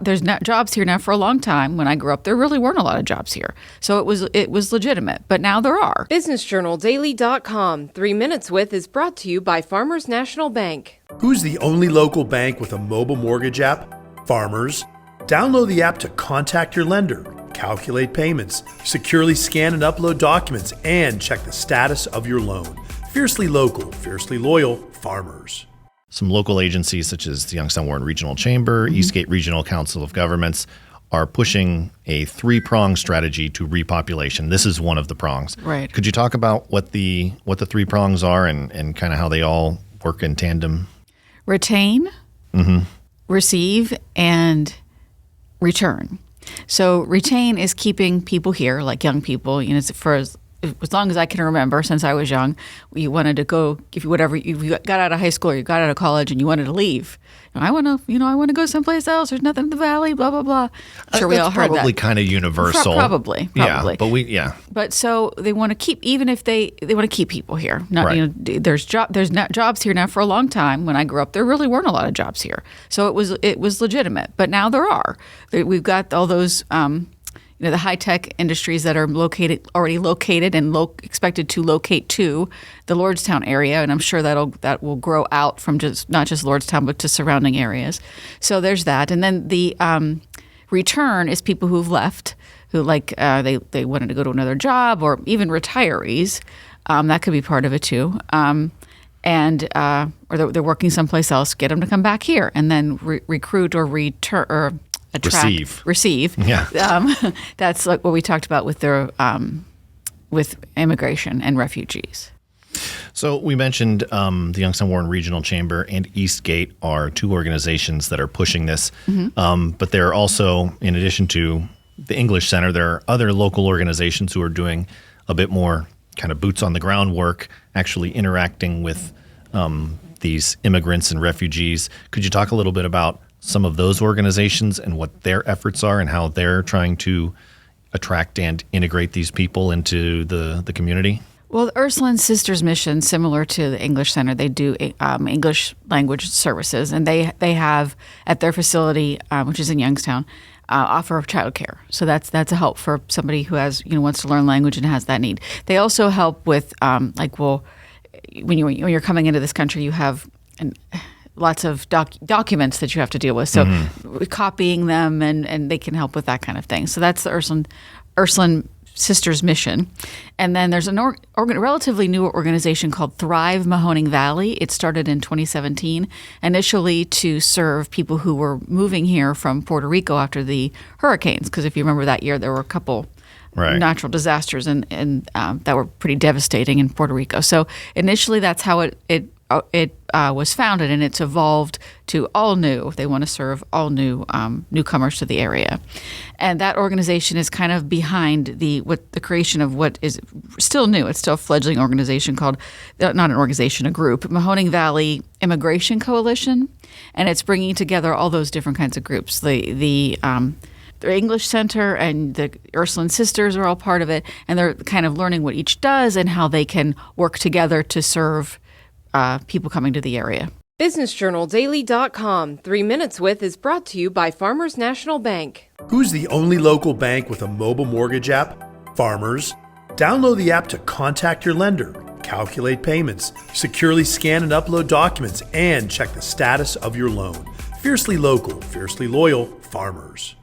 There's not jobs here now. For a long time, when I grew up, there really weren't a lot of jobs here. So it was legitimate, but now there are. BusinessJournalDaily.com. 3 Minutes With is brought to you by Farmers National Bank. Who's the only local bank with a mobile mortgage app? Farmers. Download the app to contact your lender, calculate payments, securely scan and upload documents, and check the status of your loan. Fiercely local, fiercely loyal, Farmers. Some local agencies such as the Youngstown Regional Chamber, Eastgate Regional Council of Governments are pushing a three-pronged strategy to repopulation. This is one of the prongs. Right. Could you talk about what the three prongs are and kind of how they all work in tandem? Retain, receive, and return. So retain is keeping people here, like young people, for as long as I can remember, since I was young, you wanted to go, if you got out of high school or you got out of college and you wanted to leave. I want to go someplace else. There's nothing in the valley, blah, blah, blah. I'm sure we all heard that. Probably kind of universal. Probably. Yeah, But so they want to keep, even if they want to keep people here. Not, right. There's not jobs here now. For a long time, when I grew up, there really weren't a lot of jobs here. So it was legitimate, but now there are. We've got all those, the high-tech industries that are already located and expected to locate to the Lordstown area, and I'm sure that will grow out from not just Lordstown but to surrounding areas. So there's that, and then the return is people who've left, who they wanted to go to another job, or even retirees. That could be part of it too, or they're working someplace else. Get them to come back here, and then recruit or return or receive. Yeah. That's like what we talked about with with immigration and refugees. So we mentioned the Youngstown Regional Chamber and Eastgate are two organizations that are pushing this. But there are also, in addition to the English Center, there are other local organizations who are doing a bit more kind of boots on the ground work, actually interacting with these immigrants and refugees. Could you talk a little bit about some of those organizations and what their efforts are and how they're trying to attract and integrate these people into the community? Well, the Ursuline Sisters Mission, similar to the English Center, they do English language services, and they have at their facility, which is in Youngstown, offer childcare. So that's a help for somebody who wants to learn language and has that need. They also help with when you're coming into this country, you have lots of documents that you have to deal with. So copying them, and they can help with that kind of thing. So that's the Ursuline Sisters Mission. And then there's a relatively new organization called Thrive Mahoning Valley. It started in 2017, initially to serve people who were moving here from Puerto Rico after the hurricanes. Because if you remember that year, there were a couple natural disasters and that were pretty devastating in Puerto Rico. So initially that's how it was founded, and it's evolved to all new. They want to serve all new newcomers to the area, and that organization is kind of behind the creation of what is still new. It's still a fledgling organization called not an organization, a group, Mahoning Valley Immigration Coalition, and it's bringing together all those different kinds of groups. The English Center and the Ursuline Sisters are all part of it, and they're kind of learning what each does and how they can work together to serve people coming to the area. BusinessJournalDaily.com. 3 Minutes With is brought to you by Farmers National Bank. Who's the only local bank with a mobile mortgage app? Farmers. Download the app to contact your lender, calculate payments, securely scan and upload documents, and check the status of your loan. Fiercely local, fiercely loyal, Farmers.